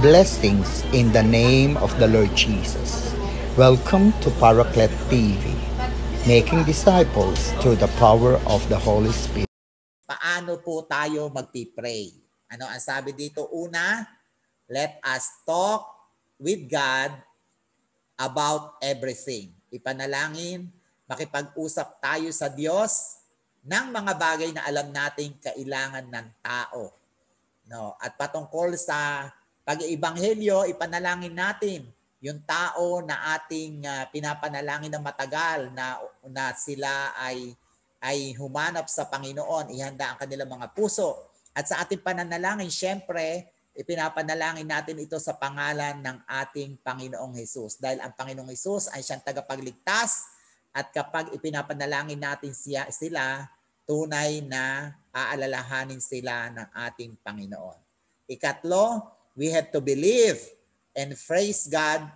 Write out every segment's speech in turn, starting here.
Blessings in the name of the Lord Jesus. Welcome to Paraclet TV, making disciples through the power of the Holy Spirit. Paano po tayo magpipray? Ano ang sabi dito? Una, let us talk with God about everything. Ipanalangin, makipag-usap tayo sa Diyos ng mga bagay na alam nating kailangan ng tao. No, at patungkol sa pag-iibanghelyo, ipanalangin natin yung tao na ating pinapanalangin ng matagal na sila ay humanap sa Panginoon, ihanda ang kanilang mga puso. At sa ating pananalangin, syempre, ipinapanalangin natin ito sa pangalan ng ating Panginoong Hesus. Dahil ang Panginoong Hesus ay siyang tagapagligtas at kapag ipinapanalangin natin sila, tunay na aalalahanin sila ng ating Panginoon. Ikatlo, we have to believe and praise God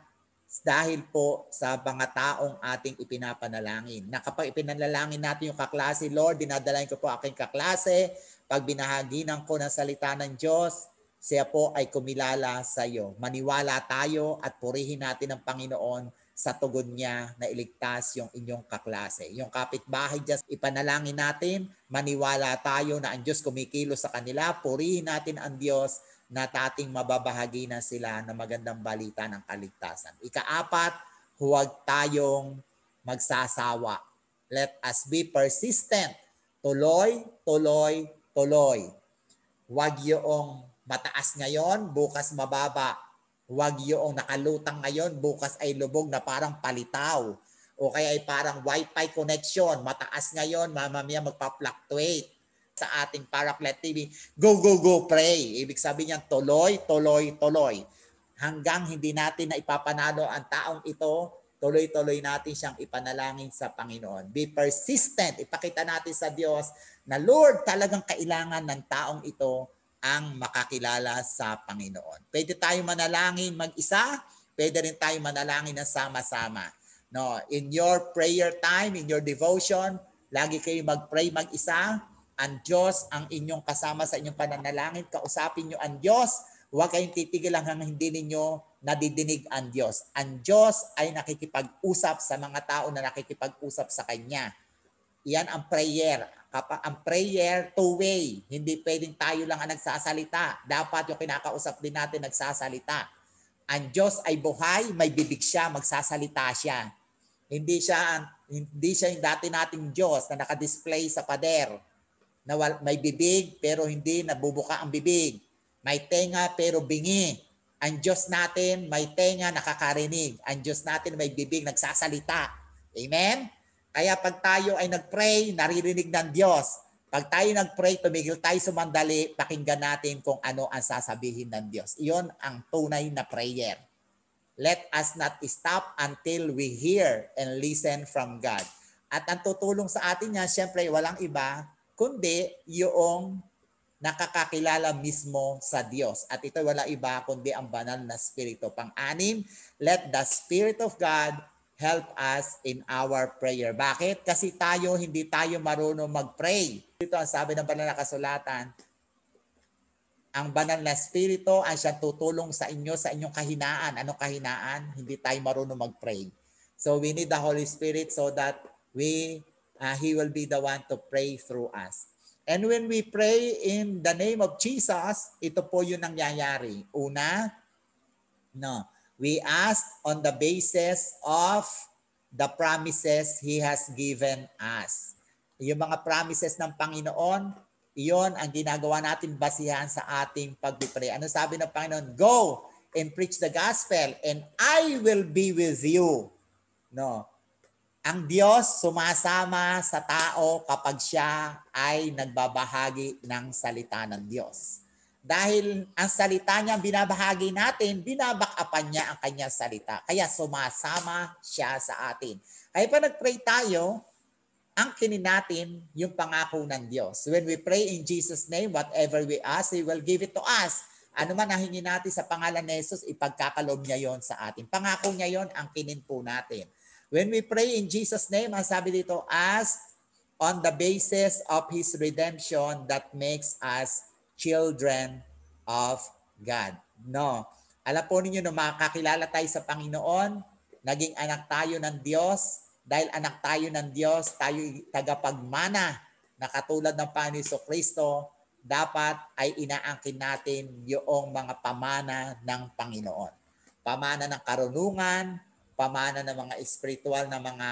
dahil po sa mga taong ating ipinapanalangin. Na kapag ipinanalangin natin yung kaklase, Lord, dinadalain ko po aking kaklase, pag binahaginan ko ng salita ng Diyos, siya po ay kumilala sa iyo. Maniwala tayo at purihin natin ang Panginoon sa tugon niya na iligtas yung inyong kaklase. Yung kapitbahay dyan, ipanalangin natin, maniwala tayo na ang Diyos kumikilos sa kanila, purihin natin ang Diyos na ating mababahagi na sila ng magandang balita ng kaligtasan. Ikaapat, huwag tayong magsasawa. Let us be persistent. Tuloy, tuloy, tuloy. Huwag yung mataas ngayon, bukas mababa. Huwag yung nakalutang ngayon, bukas ay lubog na parang palitaw. O kaya ay parang wifi connection. Mataas ngayon, mamaya magpa-fluctuate sa ating Paraclet TV. Go, go, go, pray. Ibig sabihin niyan, tuloy, tuloy, tuloy. Hanggang hindi natin na ipapanalo ang taong ito, tuloy-tuloy natin siyang ipanalangin sa Panginoon. Be persistent. Ipakita natin sa Diyos na Lord, talagang kailangan ng taong ito ang makakilala sa Panginoon. Pwede tayo manalangin mag-isa, pwede rin tayo manalangin na sama-sama. No, in your prayer time, in your devotion, lagi kayo mag-pray mag-isa. Ang Diyos ang inyong kasama sa inyong pananalangin. Kausapin nyo ang Diyos. Huwag kayong titigil hanggang hindi ninyo nadidinig ang Diyos. Ang Diyos ay nakikipag-usap sa mga tao na nakikipag-usap sa Kanya. Yan ang prayer. Ang prayer, two-way. Hindi pwedeng tayo lang ang nagsasalita. Dapat yung kinakausap din natin nagsasalita. Ang Diyos ay buhay, may bibig siya, magsasalita siya. Hindi siya yung dati nating Diyos na nakadisplay sa pader. Na may bibig pero hindi nabubuka ang bibig. May tenga pero bingi. Ang Diyos natin may tenga, nakakarinig. Ang Diyos natin may bibig, nagsasalita. Amen? Kaya pag tayo ay nag-pray, naririnig ng Diyos. Pag tayo nag-pray, tumigil tayo sumandali, pakinggan natin kung ano ang sasabihin ng Diyos. Iyon ang tunay na prayer. Let us not stop until we hear and listen from God. At ang tutulong sa atin niya, syempre walang iba, kundi yung nakakakilala mismo sa Diyos. At ito wala iba kundi ang banal na Espiritu. Pang-anim, let the Spirit of God help us in our prayer. Bakit? Kasi hindi tayo marunong mag-pray. Ito ang sabi ng banal na kasulatan, ang banal na Espiritu ay siyang tutulong sa inyo sa inyong kahinaan. Anong kahinaan? Hindi tayo marunong mag-pray. So we need the Holy Spirit so that He will be the one to pray through us. And when we pray in the name of Jesus, ito po yung nangyayari. Una, we ask on the basis of the promises He has given us. Yung mga promises ng Panginoon, iyon ang ginagawa natin basihan sa ating pag-pray. Ano sabi ng Panginoon? Go and preach the gospel and I will be with you. Ang Diyos sumasama sa tao kapag siya ay nagbabahagi ng salita ng Diyos. Dahil ang salita niya binabahagi natin, binabackupan niya ang kanyang salita. Kaya sumasama siya sa atin. Kaya pa nag-pray tayo, ang kinin natin yung pangako ng Diyos. When we pray in Jesus' name, whatever we ask, He will give it to us. Ano man nahingi natin sa pangalan ni Jesus, ipagkakalob niya yon sa atin. Pangako niya yon ang kinin po natin. When we pray in Jesus' name, ang sabi dito, ask on the basis of His redemption that makes us children of God. Alam po ninyo na makakilala tayo sa Panginoon, naging anak tayo ng Diyos. Dahil anak tayo ng Diyos, tayo tagapagmana na katulad ng Panginoon Kristo, dapat ay inaangkin natin yung mga pamana ng Panginoon. Pamana ng karunungan, pamana ng mga spiritual na mga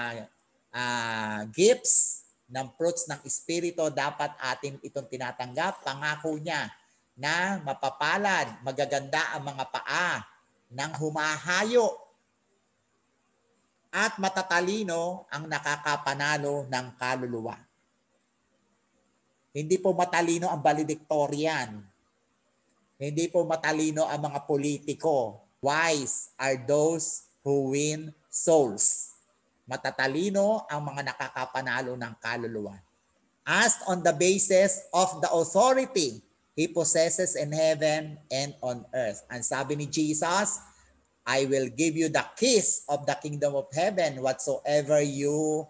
gifts, ng fruits ng Espiritu, dapat atin itong tinatanggap. Pangako niya na mapapalad, magaganda ang mga paa ng humahayo at matatalino ang nakakapanalo ng kaluluwa. Hindi po matalino ang valedictorian. Hindi po matalino ang mga politiko. Wise are those who win souls. Matatalino ang mga nakakapanalo ng kaluluwa. As on the basis of the authority He possesses in heaven and on earth. Ang sabi ni Jesus, I will give you the keys of the kingdom of heaven. Whatsoever you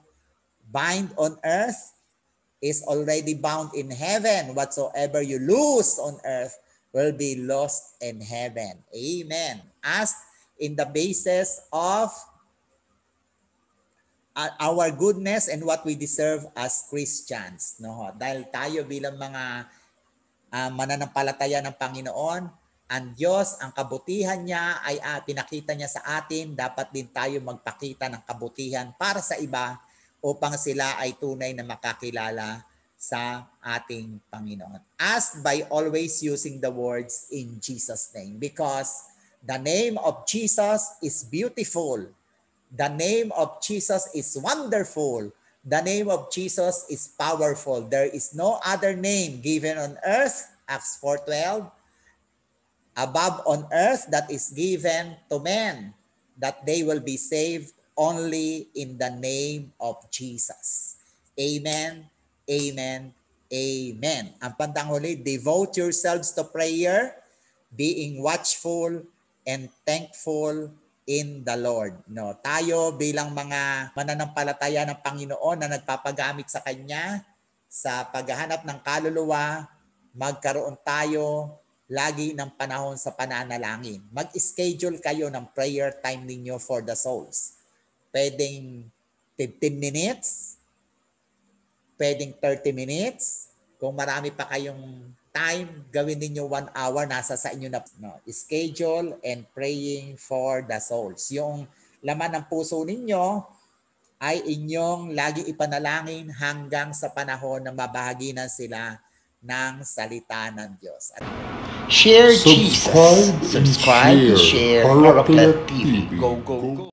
bind on earth is already bound in heaven. Whatsoever you lose on earth will be lost in heaven. Amen. As in the basis of our goodness and what we deserve as Christians. No? Dahil tayo bilang mga mananampalataya ng Panginoon, ang Diyos, ang kabutihan niya ay pinakita niya sa atin, dapat din tayo magpakita ng kabutihan para sa iba upang sila ay tunay na makakilala sa ating Panginoon. As by always using the words in Jesus' name, because the name of Jesus is beautiful. The name of Jesus is wonderful. The name of Jesus is powerful. There is no other name given on earth, Acts 4:12, above on earth that is given to men, that they will be saved only in the name of Jesus. Amen, amen, amen. Ang pantang huli, devote yourselves to prayer, being watchful and thankful in the Lord. No, tayo bilang mga mananampalataya ng Panginoon na nagpapagamit sa Kanya sa paghahanap ng kaluluwa, magkaroon tayo lagi ng panahon sa pananalangin. Mag-schedule kayo ng prayer time ninyo for the souls. Pwedeng 15 minutes, pwedeng 30 minutes. Kung marami pa kayong time, gawin ninyo 1 hour, nasa sa inyo na. No, schedule and praying for the souls. Yung laman ng puso ninyo ay inyong lagi ipanalangin hanggang sa panahon na mabahagi na sila ng salita ng Diyos. Share Jesus. Subscribe, share Paraclet TV. Go, go, go.